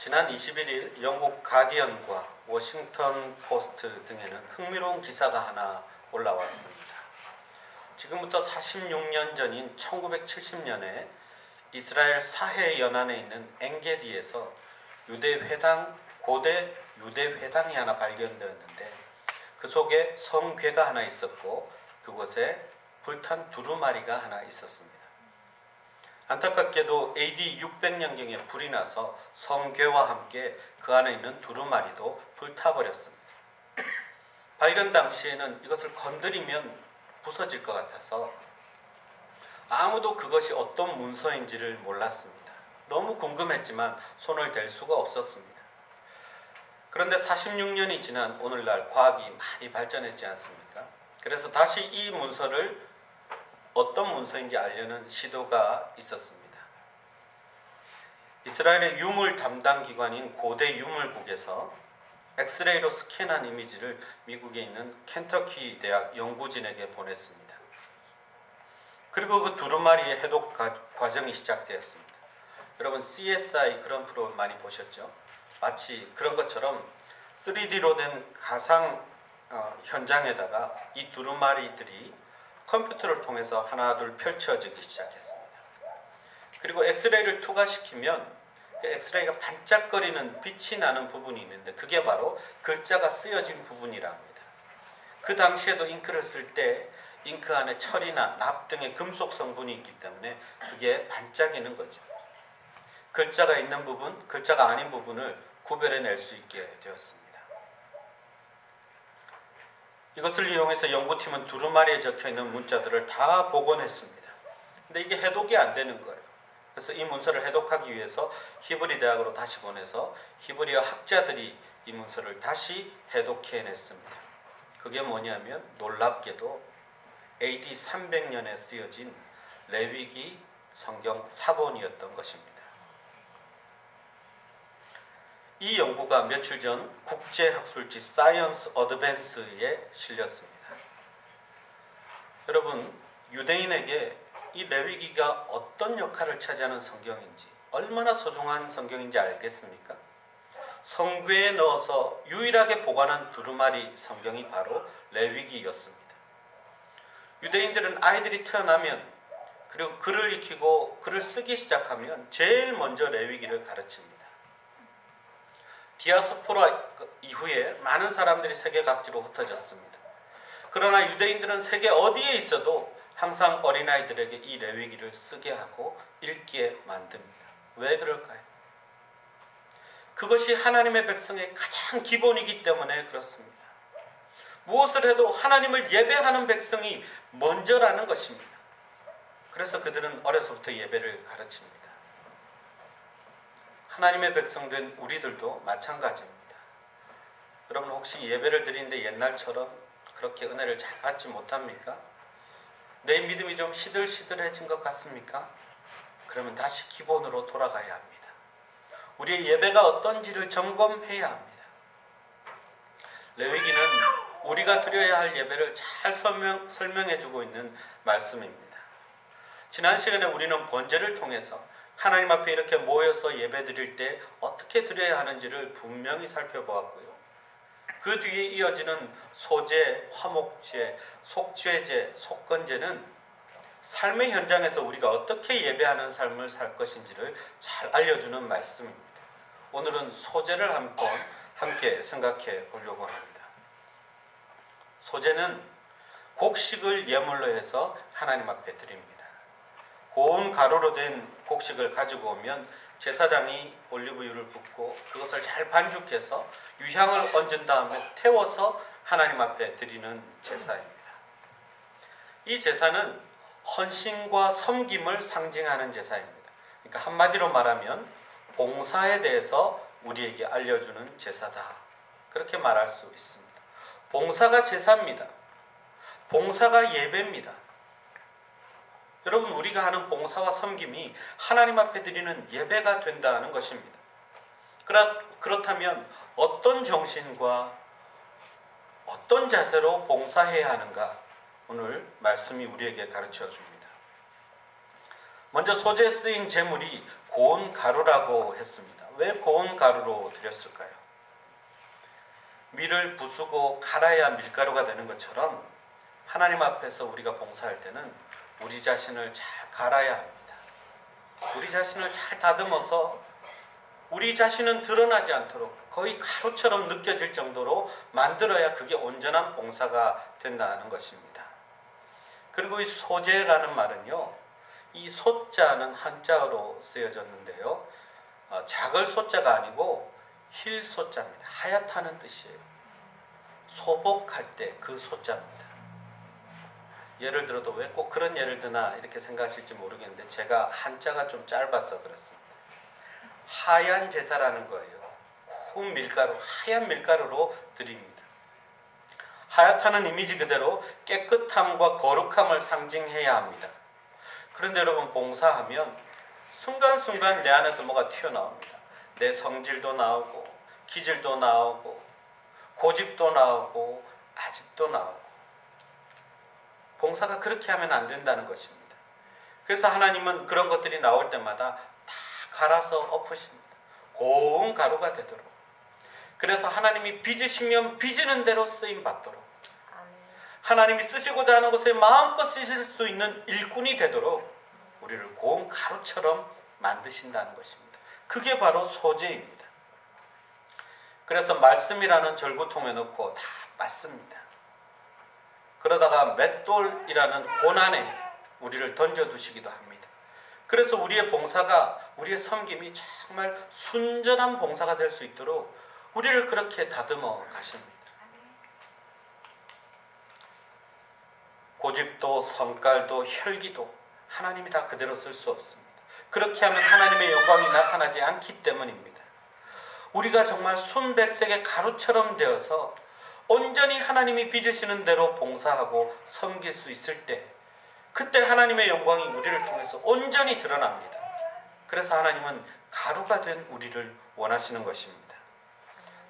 지난 21일 영국 가디언과 워싱턴 포스트 등에는 흥미로운 기사가 하나 올라왔습니다. 지금부터 46년 전인 1970년에 이스라엘 사해연안에 있는 엥게디에서 고대 유대회당이 하나 발견되었는데 그 속에 성궤가 하나 있었고 그곳에 불탄 두루마리가 하나 있었습니다. 안타깝게도 AD 600년경에 불이 나서 성궤와 함께 그 안에 있는 두루마리도 불타버렸습니다. 발견 당시에는 이것을 건드리면 부서질 것 같아서 아무도 그것이 어떤 문서인지를 몰랐습니다. 너무 궁금했지만 손을 댈 수가 없었습니다. 그런데 46년이 지난 오늘날 과학이 많이 발전했지 않습니까? 그래서 다시 이 문서를 어떤 문서인지 알려는 시도가 있었습니다. 이스라엘의 유물 담당 기관인 고대 유물국에서 엑스레이로 스캔한 이미지를 미국에 있는 켄터키 대학 연구진에게 보냈습니다. 그리고 그 두루마리의 해독 과정이 시작되었습니다. 여러분 CSI 그런 프로그램 많이 보셨죠? 마치 그런 것처럼 3D로 된 가상 현장에다가 이 두루마리들이 컴퓨터를 통해서 하나둘 펼쳐지기 시작했습니다. 그리고 엑스레이를 투과시키면 그 엑스레이가 반짝거리는 빛이 나는 부분이 있는데 그게 바로 글자가 쓰여진 부분이라 합니다. 그 당시에도 잉크를 쓸 때 잉크 안에 철이나 납 등의 금속 성분이 있기 때문에 그게 반짝이는 거죠. 글자가 있는 부분, 글자가 아닌 부분을 구별해낼 수 있게 되었습니다. 이것을 이용해서 연구팀은 두루마리에 적혀있는 문자들을 다 복원했습니다. 근데 이게 해독이 안 되는 거예요. 그래서 이 문서를 해독하기 위해서 히브리 대학으로 다시 보내서 히브리어 학자들이 이 문서를 다시 해독해냈습니다. 그게 뭐냐면 놀랍게도 AD 300년에 쓰여진 레위기 성경 사본이었던 것입니다. 이 연구가 며칠 전 국제학술지 사이언스 어드밴스에 실렸습니다. 여러분, 유대인에게 이 레위기가 어떤 역할을 차지하는 성경인지, 얼마나 소중한 성경인지 알겠습니까? 성궤에 넣어서 유일하게 보관한 두루마리 성경이 바로 레위기였습니다. 유대인들은 아이들이 태어나면 그리고 글을 익히고 글을 쓰기 시작하면 제일 먼저 레위기를 가르칩니다. 디아스포라 이후에 많은 사람들이 세계 각지로 흩어졌습니다. 그러나 유대인들은 세계 어디에 있어도 항상 어린아이들에게 이 레위기를 쓰게 하고 읽게 만듭니다. 왜 그럴까요? 그것이 하나님의 백성의 가장 기본이기 때문에 그렇습니다. 무엇을 해도 하나님을 예배하는 백성이 먼저라는 것입니다. 그래서 그들은 어려서부터 예배를 가르칩니다. 하나님의 백성된 우리들도 마찬가지입니다. 여러분 혹시 예배를 드리는데 옛날처럼 그렇게 은혜를 잘 받지 못합니까? 내 믿음이 좀 시들시들해진 것 같습니까? 그러면 다시 기본으로 돌아가야 합니다. 우리의 예배가 어떤지를 점검해야 합니다. 레위기는 우리가 드려야 할 예배를 잘 설명해주고 있는 말씀입니다. 지난 시간에 우리는 번제를 통해서 하나님 앞에 이렇게 모여서 예배 드릴 때 어떻게 드려야 하는지를 분명히 살펴보았고요. 그 뒤에 이어지는 소제, 화목제, 속죄제, 속건제는 삶의 현장에서 우리가 어떻게 예배하는 삶을 살 것인지를 잘 알려주는 말씀입니다. 오늘은 소제를 함께 생각해 보려고 합니다. 소제는 곡식을 예물로 해서 하나님 앞에 드립니다. 고운 가루로 된 곡식을 가지고 오면 제사장이 올리브유를 붓고 그것을 잘 반죽해서 유향을 얹은 다음에 태워서 하나님 앞에 드리는 제사입니다. 이 제사는 헌신과 섬김을 상징하는 제사입니다. 그러니까 한마디로 말하면 봉사에 대해서 우리에게 알려주는 제사다. 그렇게 말할 수 있습니다. 봉사가 제사입니다. 봉사가 예배입니다. 여러분 우리가 하는 봉사와 섬김이 하나님 앞에 드리는 예배가 된다는 것입니다. 그렇다면 어떤 정신과 어떤 자세로 봉사해야 하는가 오늘 말씀이 우리에게 가르쳐 줍니다. 먼저 소재에 쓰인 제물이 고운 가루라고 했습니다. 왜 고운 가루로 드렸을까요? 밀을 부수고 갈아야 밀가루가 되는 것처럼 하나님 앞에서 우리가 봉사할 때는 우리 자신을 잘 갈아야 합니다. 우리 자신을 잘 다듬어서 우리 자신은 드러나지 않도록 거의 가루처럼 느껴질 정도로 만들어야 그게 온전한 봉사가 된다는 것입니다. 그리고 이 소재라는 말은요, 이 소자는 한자어로 쓰여졌는데요, 작을 소자가 아니고 힐 소자입니다. 하얗다는 뜻이에요. 소복할 때 그 소자입니다. 예를 들어도 왜 꼭 그런 예를 드나 이렇게 생각하실지 모르겠는데 제가 한자가 좀 짧아서 그렇습니다. 하얀 제사라는 거예요. 고운 밀가루, 하얀 밀가루로 드립니다. 하얗다는 이미지 그대로 깨끗함과 거룩함을 상징해야 합니다. 그런데 여러분, 봉사하면 순간순간 내 안에서 뭐가 튀어나옵니다. 내 성질도 나오고 기질도 나오고 고집도 나오고 아집도 나오고. 봉사가 그렇게 하면 안 된다는 것입니다. 그래서 하나님은 그런 것들이 나올 때마다 다 갈아서 엎으십니다. 고운 가루가 되도록. 그래서 하나님이 빚으시면 빚는 대로 쓰임 받도록, 하나님이 쓰시고자 하는 것에 마음껏 쓰실 수 있는 일꾼이 되도록 우리를 고운 가루처럼 만드신다는 것입니다. 그게 바로 소재입니다. 그래서 말씀이라는 절구통에 넣고 다 빻습니다. 그러다가 맷돌이라는 고난에 우리를 던져두시기도 합니다. 그래서 우리의 봉사가, 우리의 섬김이 정말 순전한 봉사가 될 수 있도록 우리를 그렇게 다듬어 가십니다. 고집도 성깔도 혈기도 하나님이 다 그대로 쓸 수 없습니다. 그렇게 하면 하나님의 영광이 나타나지 않기 때문입니다. 우리가 정말 순백색의 가루처럼 되어서 온전히 하나님이 빚으시는 대로 봉사하고 섬길 수 있을 때, 그때 하나님의 영광이 우리를 통해서 온전히 드러납니다. 그래서 하나님은 가루가 된 우리를 원하시는 것입니다.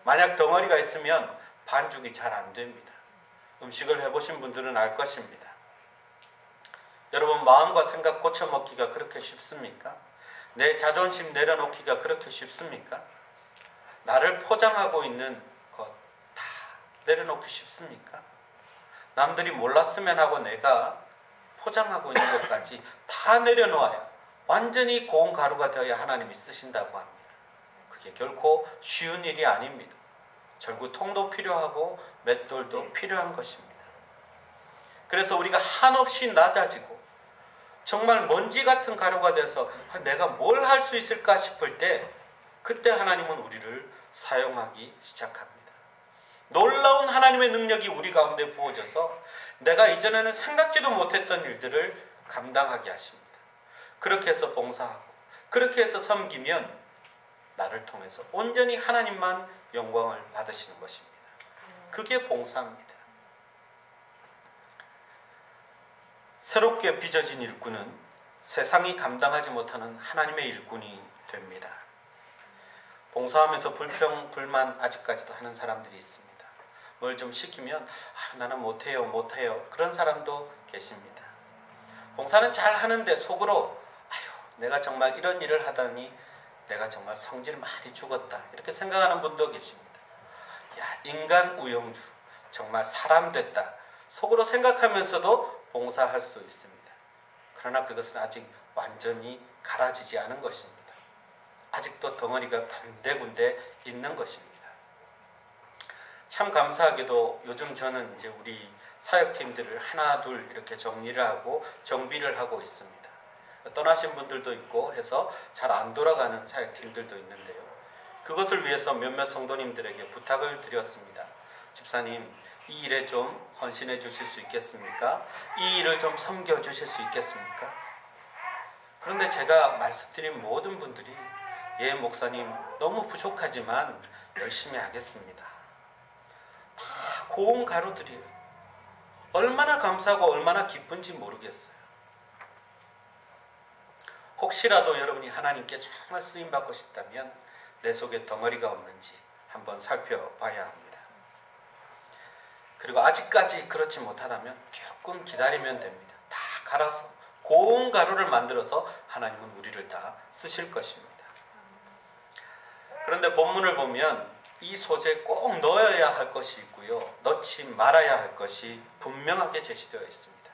만약 덩어리가 있으면 반죽이 잘 안 됩니다. 음식을 해보신 분들은 알 것입니다. 여러분, 마음과 생각 고쳐먹기가 그렇게 쉽습니까? 내 자존심 내려놓기가 그렇게 쉽습니까? 나를 포장하고 있는 것 다 내려놓기 쉽습니까? 남들이 몰랐으면 하고 내가 포장하고 있는 것까지 다 내려놓아야 완전히 고운 가루가 되어야 하나님이 쓰신다고 합니다. 그게 결코 쉬운 일이 아닙니다. 절구통도 필요하고 맷돌도 필요한 것입니다. 그래서 우리가 한없이 낮아지고 정말 먼지 같은 가루가 돼서 내가 뭘 할 수 있을까 싶을 때, 그때 하나님은 우리를 사용하기 시작합니다. 놀라운 하나님의 능력이 우리 가운데 부어져서 내가 이전에는 생각지도 못했던 일들을 감당하게 하십니다. 그렇게 해서 봉사하고 그렇게 해서 섬기면 나를 통해서 온전히 하나님만 영광을 받으시는 것입니다. 그게 봉사입니다. 새롭게 빚어진 일꾼은 세상이 감당하지 못하는 하나님의 일꾼이 됩니다. 봉사하면서 불평, 불만 아직까지도 하는 사람들이 있습니다. 뭘 좀 시키면 나는 못해요 그런 사람도 계십니다. 봉사는 잘 하는데 속으로 내가 정말 이런 일을 하다니 내가 정말 성질 많이 죽었다 이렇게 생각하는 분도 계십니다. 인간 우영주, 정말 사람 됐다 속으로 생각하면서도 봉사할 수 있습니다. 그러나 그것은 아직 완전히 갈아지지 않은 것입니다. 아직도 덩어리가 군데군데 있는 것입니다. 참 감사하게도 요즘 저는 이제 우리 사역팀들을 하나 둘 이렇게 정리를 하고 정비를 하고 있습니다. 떠나신 분들도 있고 해서 잘 안 돌아가는 사역팀들도 있는데요. 그것을 위해서 몇몇 성도님들에게 부탁을 드렸습니다. 집사님, 이 일에 좀 헌신해 주실 수 있겠습니까? 이 일을 좀 섬겨 주실 수 있겠습니까? 그런데 제가 말씀드린 모든 분들이 예, 목사님, 너무 부족하지만 열심히 하겠습니다. 다 고운 가루들이에요. 얼마나 감사하고 얼마나 기쁜지 모르겠어요. 혹시라도 여러분이 하나님께 정말 쓰임받고 싶다면 내 속에 덩어리가 없는지 한번 살펴봐야 합니다. 그리고 아직까지 그렇지 못하다면 조금 기다리면 됩니다. 다 갈아서 고운 가루를 만들어서 하나님은 우리를 다 쓰실 것입니다. 그런데 본문을 보면 이 소재에 꼭 넣어야 할 것이 있고요, 넣지 말아야 할 것이 분명하게 제시되어 있습니다.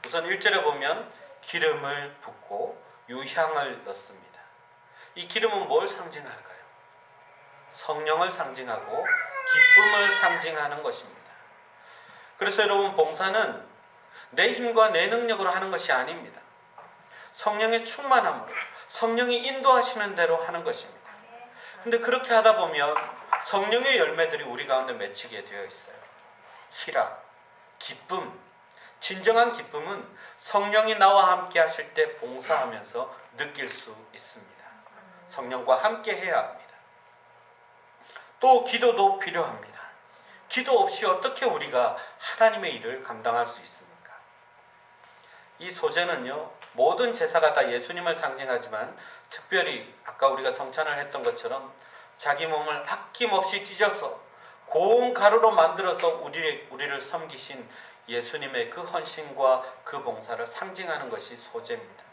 우선 1절에 보면 기름을 붓고 유향을 넣습니다. 이 기름은 뭘 상징할까요? 성령을 상징하고 기쁨을 상징하는 것입니다. 그래서 여러분, 봉사는 내 힘과 내 능력으로 하는 것이 아닙니다. 성령의 충만함으로, 성령이 인도하시는 대로 하는 것입니다. 근데 그렇게 하다 보면 성령의 열매들이 우리 가운데 맺히게 되어 있어요. 희락, 기쁨. 진정한 기쁨은 성령이 나와 함께 하실 때 봉사하면서 느낄 수 있습니다. 성령과 함께 해야 합니다. 또 기도도 필요합니다. 기도 없이 어떻게 우리가 하나님의 일을 감당할 수 있습니까? 이 소재는요, 모든 제사가 다 예수님을 상징하지만 특별히 아까 우리가 성찬을 했던 것처럼 자기 몸을 아낌없이 찢어서 고운 가루로 만들어서 우리를 섬기신 예수님의 그 헌신과 그 봉사를 상징하는 것이 소재입니다.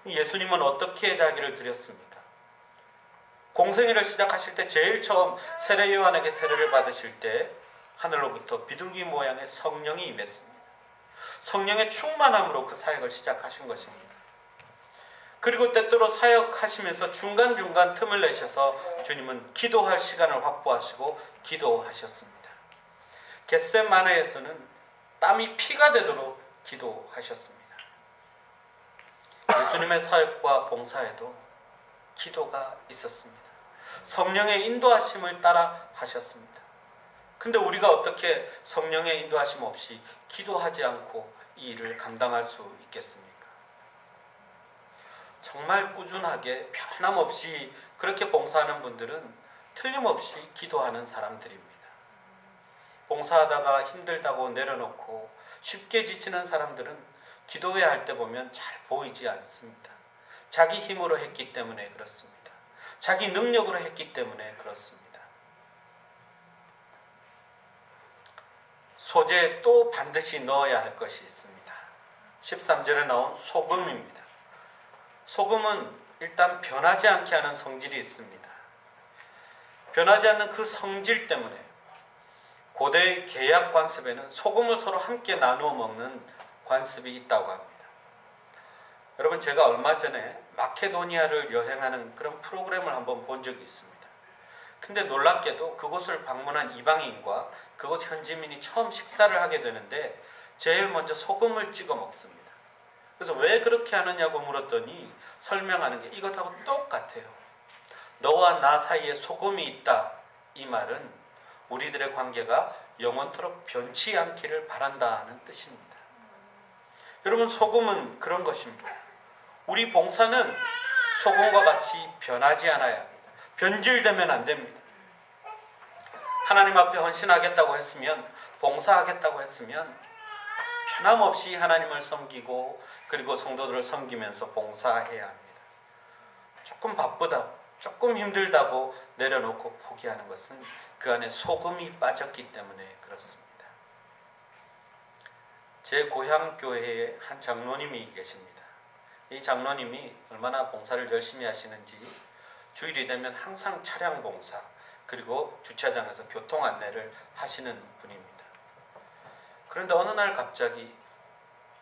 예수님은 어떻게 자기를 드렸습니까? 공생애를 시작하실 때 제일 처음 세례 요한에게 세례를 받으실 때 하늘로부터 비둘기 모양의 성령이 임했습니다. 성령의 충만함으로 그 사역을 시작하신 것입니다. 그리고 때때로 사역하시면서 중간중간 틈을 내셔서 주님은 기도할 시간을 확보하시고 기도하셨습니다. 겟세마네에서는 땀이 피가 되도록 기도하셨습니다. 예수님의 사역과 봉사에도 기도가 있었습니다. 성령의 인도하심을 따라 하셨습니다. 근데 우리가 어떻게 성령의 인도하심 없이 기도하지 않고 이 일을 감당할 수 있겠습니까? 정말 꾸준하게 변함없이 그렇게 봉사하는 분들은 틀림없이 기도하는 사람들입니다. 봉사하다가 힘들다고 내려놓고 쉽게 지치는 사람들은 기도해야 할 때 보면 잘 보이지 않습니다. 자기 힘으로 했기 때문에 그렇습니다. 자기 능력으로 했기 때문에 그렇습니다. 소재에 또 반드시 넣어야 할 것이 있습니다. 13절에 나온 소금입니다. 소금은 일단 변하지 않게 하는 성질이 있습니다. 변하지 않는 그 성질 때문에 고대의 계약 관습에는 소금을 서로 함께 나누어 먹는 관습이 있다고 합니다. 여러분, 제가 얼마 전에 마케도니아를 여행하는 그런 프로그램을 한번 본 적이 있습니다. 근데 놀랍게도 그곳을 방문한 이방인과 그곳 현지민이 처음 식사를 하게 되는데 제일 먼저 소금을 찍어 먹습니다. 그래서 왜 그렇게 하느냐고 물었더니 설명하는 게 이것하고 똑같아요. 너와 나 사이에 소금이 있다. 이 말은 우리들의 관계가 영원토록 변치 않기를 바란다는 뜻입니다. 여러분, 소금은 그런 것입니다. 우리 봉사는 소금과 같이 변하지 않아야 합니다. 변질되면 안 됩니다. 하나님 앞에 헌신하겠다고 했으면, 봉사하겠다고 했으면 변함없이 하나님을 섬기고 그리고 성도들을 섬기면서 봉사해야 합니다. 조금 바쁘다고, 조금 힘들다고 내려놓고 포기하는 것은 그 안에 소금이 빠졌기 때문에 그렇습니다. 제 고향 교회에 한 장로님이 계십니다. 이 장로님이 얼마나 봉사를 열심히 하시는지 주일이 되면 항상 차량 봉사 그리고 주차장에서 교통 안내를 하시는 분입니다. 그런데 어느 날 갑자기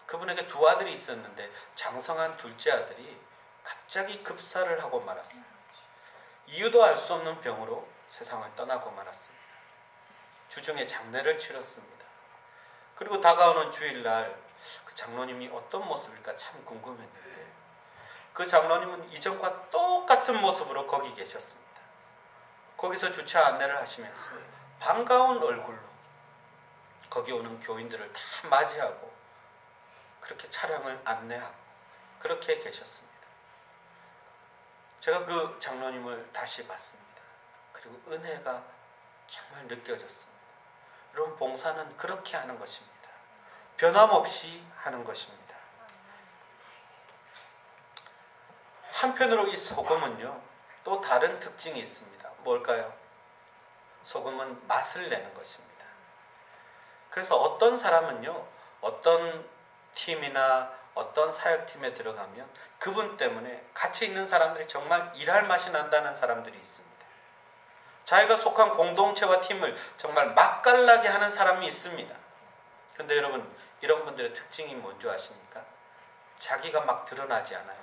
그분에게 두 아들이 있었는데 장성한 둘째 아들이 갑자기 급사를 하고 말았어요. 이유도 알 수 없는 병으로 세상을 떠나고 말았습니다. 주중에 장례를 치렀습니다. 그리고 다가오는 주일날 그 장로님이 어떤 모습일까 참 궁금했는데 그 장로님은 이전과 똑같은 모습으로 거기 계셨습니다. 거기서 주차 안내를 하시면서 반가운 얼굴로 거기 오는 교인들을 다 맞이하고 그렇게 차량을 안내하고 그렇게 계셨습니다. 제가 그 장로님을 다시 봤습니다. 그리고 은혜가 정말 느껴졌습니다. 여러분, 봉사는 그렇게 하는 것입니다. 변함없이 하는 것입니다. 한편으로 이 소금은요, 또 다른 특징이 있습니다. 뭘까요? 소금은 맛을 내는 것입니다. 그래서 어떤 사람은요, 어떤 팀이나 어떤 사역팀에 들어가면 그분 때문에 같이 있는 사람들이 정말 일할 맛이 난다는 사람들이 있습니다. 자기가 속한 공동체와 팀을 정말 맛깔나게 하는 사람이 있습니다. 근데 여러분, 이런 분들의 특징이 뭔지 아십니까? 자기가 막 드러나지 않아요.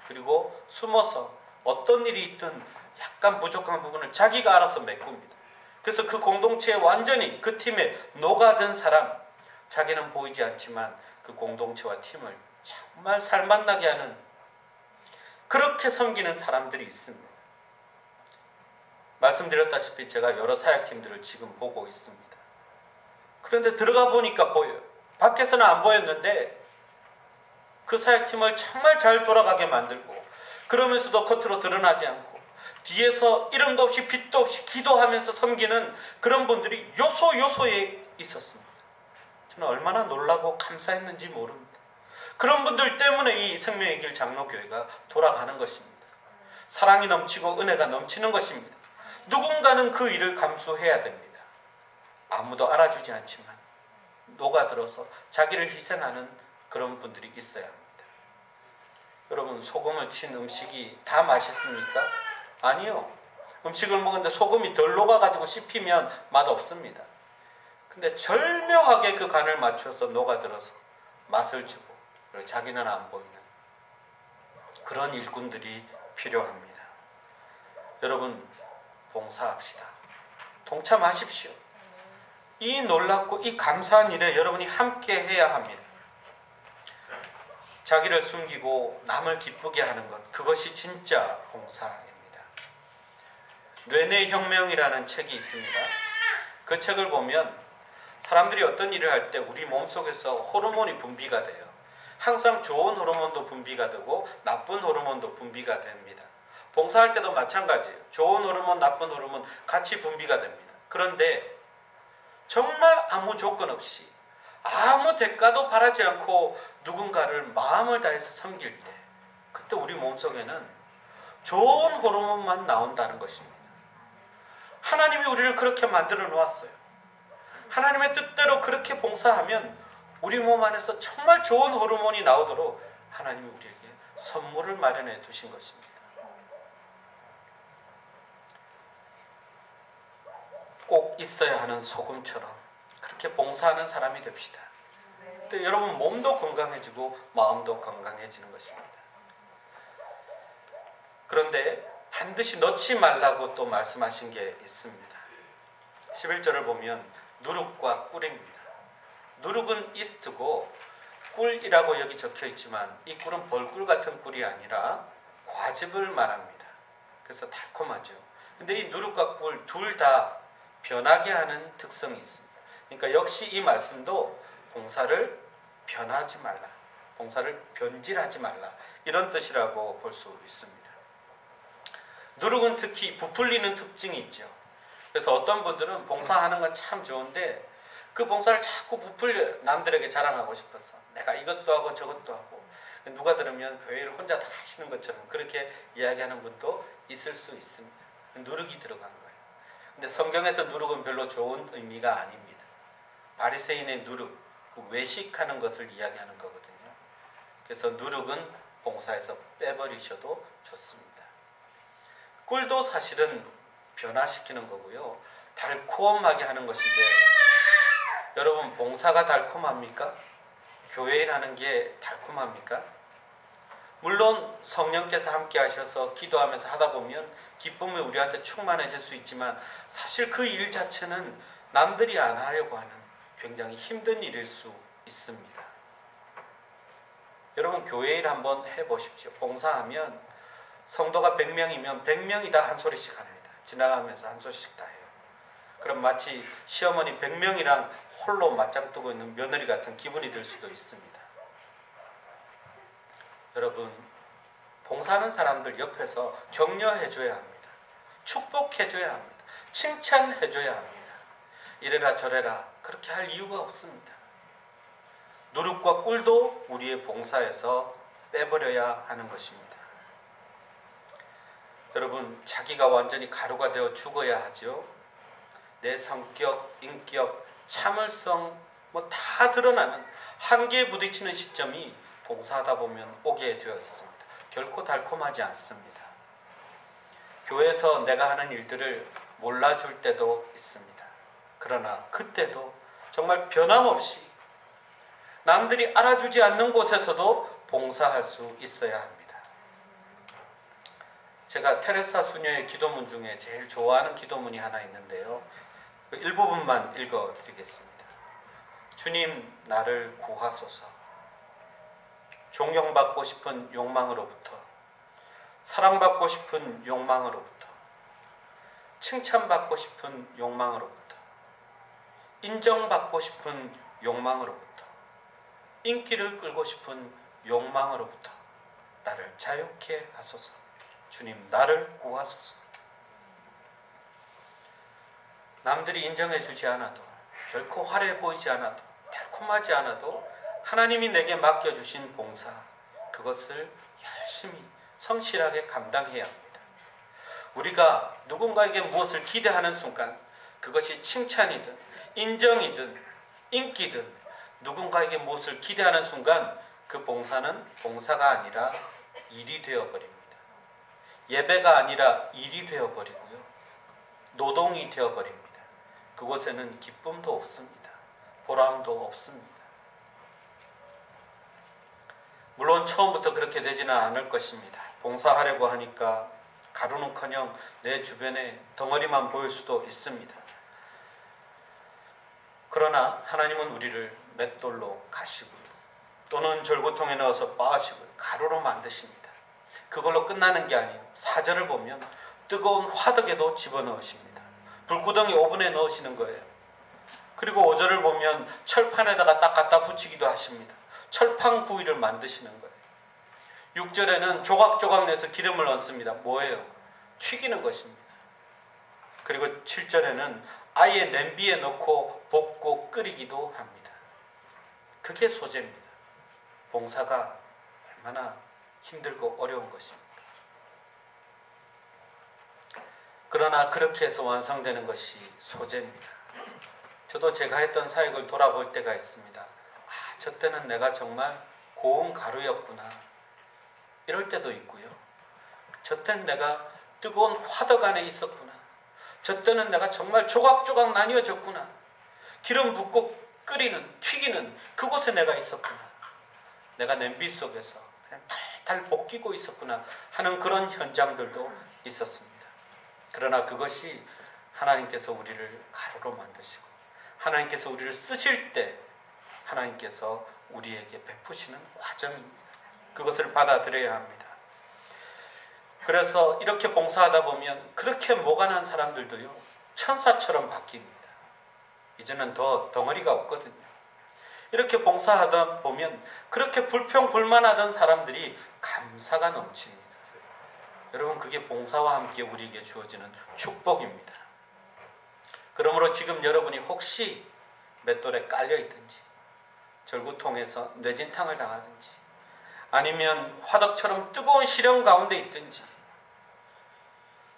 그리고 숨어서 어떤 일이 있든 약간 부족한 부분을 자기가 알아서 메꿉니다. 그래서 그 공동체에 완전히 그 팀에 녹아든 사람, 자기는 보이지 않지만 그 공동체와 팀을 정말 살맛나게 하는, 그렇게 섬기는 사람들이 있습니다. 말씀드렸다시피 제가 여러 사역팀들을 지금 보고 있습니다. 그런데 들어가 보니까 보여요. 밖에서는 안 보였는데 그 사역팀을 정말 잘 돌아가게 만들고, 그러면서도 겉으로 드러나지 않고 뒤에서 이름도 없이 빛도 없이 기도하면서 섬기는 그런 분들이 요소요소에 있었습니다. 저는 얼마나 놀라고 감사했는지 모릅니다. 그런 분들 때문에 이 생명의 길 장로교회가 돌아가는 것입니다. 사랑이 넘치고 은혜가 넘치는 것입니다. 누군가는 그 일을 감수해야 됩니다. 아무도 알아주지 않지만 녹아들어서 자기를 희생하는 그런 분들이 있어야 합니다. 여러분, 소금을 친 음식이 다 맛있습니까? 아니요. 음식을 먹는데 소금이 덜 녹아가지고 씹히면 맛없습니다. 근데 절묘하게 그 간을 맞춰서 녹아들어서 맛을 주고, 그리고 자기는 안 보이는 그런 일꾼들이 필요합니다. 여러분, 봉사합시다. 동참하십시오. 이 놀랍고 이 감사한 일에 여러분이 함께 해야 합니다. 자기를 숨기고 남을 기쁘게 하는 것, 그것이 진짜 봉사입니다. 뇌내 혁명이라는 책이 있습니다. 그 책을 보면 사람들이 어떤 일을 할 때 우리 몸속에서 호르몬이 분비가 돼요. 항상 좋은 호르몬도 분비가 되고 나쁜 호르몬도 분비가 됩니다. 봉사할 때도 마찬가지예요. 좋은 호르몬, 나쁜 호르몬 같이 분비가 됩니다. 그런데 정말 아무 조건 없이 아무 대가도 바라지 않고 누군가를 마음을 다해서 섬길 때, 그때 우리 몸속에는 좋은 호르몬만 나온다는 것입니다. 하나님이 우리를 그렇게 만들어 놓았어요. 하나님의 뜻대로 그렇게 봉사하면 우리 몸 안에서 정말 좋은 호르몬이 나오도록 하나님이 우리에게 선물을 마련해 두신 것입니다. 꼭 있어야 하는 소금처럼 그렇게 봉사하는 사람이 됩시다. 그때 여러분 몸도 건강해지고 마음도 건강해지는 것입니다. 그런데 반드시 넣지 말라고 또 말씀하신 게 있습니다. 11절을 보면 누룩과 꿀입니다. 누룩은 이스트고 꿀이라고 여기 적혀 있지만 이 꿀은 벌꿀 같은 꿀이 아니라 과즙을 말합니다. 그래서 달콤하죠. 근데 이 누룩과 꿀 둘 다 변하게 하는 특성이 있습니다. 그러니까 역시 이 말씀도 봉사를 변하지 말라, 봉사를 변질하지 말라, 이런 뜻이라고 볼 수 있습니다. 누룩은 특히 부풀리는 특징이 있죠. 그래서 어떤 분들은 봉사하는 건 참 좋은데 그 봉사를 자꾸 부풀려요. 남들에게 자랑하고 싶어서 내가 이것도 하고 저것도 하고, 누가 들으면 교회를 혼자 다 하시는 것처럼 그렇게 이야기하는 분도 있을 수 있습니다. 누룩이 들어간 거예요. 근데 성경에서 누룩은 별로 좋은 의미가 아닙니다. 바리새인의 누룩, 그 외식하는 것을 이야기하는 거거든요. 그래서 누룩은 봉사에서 빼버리셔도 좋습니다. 꿀도 사실은 변화시키는 거고요, 달콤하게 하는 것인데, 여러분 봉사가 달콤합니까? 교회 일하는 게 달콤합니까? 물론 성령께서 함께 하셔서 기도하면서 하다 보면 기쁨이 우리한테 충만해질 수 있지만, 사실 그 일 자체는 남들이 안 하려고 하는 굉장히 힘든 일일 수 있습니다. 여러분 교회 일 한번 해보십시오. 봉사하면 성도가 100명이면 100명이 다 한 소리씩 합니다. 지나가면서 한 소리씩 다 해요. 그럼 마치 시어머니 100명이랑 홀로 맞짱 뜨고 있는 며느리 같은 기분이 들 수도 있습니다. 여러분, 봉사하는 사람들 옆에서 격려해줘야 합니다. 축복해줘야 합니다. 칭찬해줘야 합니다. 이래라 저래라 그렇게 할 이유가 없습니다. 누룩과 꿀도 우리의 봉사에서 빼버려야 하는 것입니다. 여러분, 자기가 완전히 가루가 되어 죽어야 하죠. 내 성격, 인격, 참을성 다 드러나는 한계에 부딪히는 시점이 봉사하다 보면 오게 되어 있습니다. 결코 달콤하지 않습니다. 교회에서 내가 하는 일들을 몰라줄 때도 있습니다. 그러나 그때도 정말 변함없이 남들이 알아주지 않는 곳에서도 봉사할 수 있어야 합니다. 제가 테레사 수녀의 기도문 중에 제일 좋아하는 기도문이 하나 있는데요. 그 일부분만 읽어드리겠습니다. 주님, 나를 구하소서. 존경받고 싶은 욕망으로부터, 사랑받고 싶은 욕망으로부터, 칭찬받고 싶은 욕망으로부터, 인정받고 싶은 욕망으로부터, 인기를 끌고 싶은 욕망으로부터 나를 자유케 하소서. 주님, 나를 구하소서. 남들이 인정해 주지 않아도, 결코 화려해 보이지 않아도, 달콤하지 않아도 하나님이 내게 맡겨주신 봉사, 그것을 열심히 성실하게 감당해야 합니다. 우리가 누군가에게 무엇을 기대하는 순간, 그것이 칭찬이든 인정이든 인기든 누군가에게 무엇을 기대하는 순간 그 봉사는 봉사가 아니라 일이 되어버립니다. 예배가 아니라 일이 되어버리고요. 노동이 되어버립니다. 그곳에는 기쁨도 없습니다. 보람도 없습니다. 물론 처음부터 그렇게 되지는 않을 것입니다. 봉사하려고 하니까 가루는커녕 내 주변에 덩어리만 보일 수도 있습니다. 그러나 하나님은 우리를 맷돌로 가시고요. 또는 절구통에 넣어서 빻으시고 가루로 만드십니다. 그걸로 끝나는 게 아니에요. 4절을 보면 뜨거운 화덕에도 집어넣으십니다. 불구덩이 오븐에 넣으시는 거예요. 그리고 5절을 보면 철판에다가 딱 갖다 붙이기도 하십니다. 철판 구이를 만드시는 거예요. 6절에는 조각조각 내서 기름을 얹습니다. 뭐예요? 튀기는 것입니다. 그리고 7절에는 아예 냄비에 넣고 볶고 끓이기도 합니다. 그게 소재입니다. 봉사가 얼마나 힘들고 어려운 것입니까? 그러나 그렇게 해서 완성되는 것이 소재입니다. 저도 제가 했던 사역을 돌아볼 때가 있습니다. 저 때는 내가 정말 고운 가루였구나. 이럴 때도 있고요. 저 때는 내가 뜨거운 화덕 안에 있었구나. 저 때는 내가 정말 조각조각 나뉘어졌구나. 기름 붓고 끓이는, 튀기는 그곳에 내가 있었구나. 내가 냄비 속에서 그냥 달달 볶이고 있었구나 하는 그런 현장들도 있었습니다. 그러나 그것이 하나님께서 우리를 가루로 만드시고 하나님께서 우리를 쓰실 때 하나님께서 우리에게 베푸시는 과정입니다. 그것을 받아들여야 합니다. 그래서 이렇게 봉사하다 보면 그렇게 모관한 사람들도요, 천사처럼 바뀝니다. 이제는 더 덩어리가 없거든요. 이렇게 봉사하다 보면 그렇게 불평불만하던 사람들이 감사가 넘칩니다. 여러분, 그게 봉사와 함께 우리에게 주어지는 축복입니다. 그러므로 지금 여러분이 혹시 맷돌에 깔려있든지 절구통에서 뇌진탕을 당하든지 아니면 화덕처럼 뜨거운 시련 가운데 있든지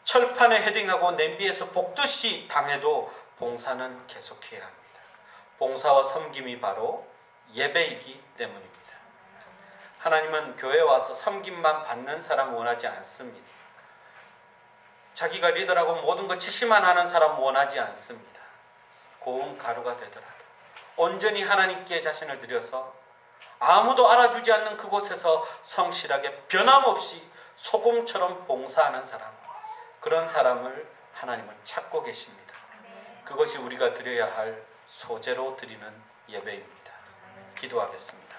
철판에 헤딩하고 냄비에서 볶듯이 당해도 봉사는 계속해야 합니다. 봉사와 섬김이 바로 예배이기 때문입니다. 하나님은 교회에 와서 섬김만 받는 사람 원하지 않습니다. 자기가 리더라고 모든 것 지시만 하는 사람 원하지 않습니다. 고운 가루가 되더라도 온전히 하나님께 자신을 드려서 아무도 알아주지 않는 그곳에서 성실하게 변함없이 소금처럼 봉사하는 사람, 그런 사람을 하나님은 찾고 계십니다. 그것이 우리가 드려야 할 소재로 드리는 예배입니다. 기도하겠습니다.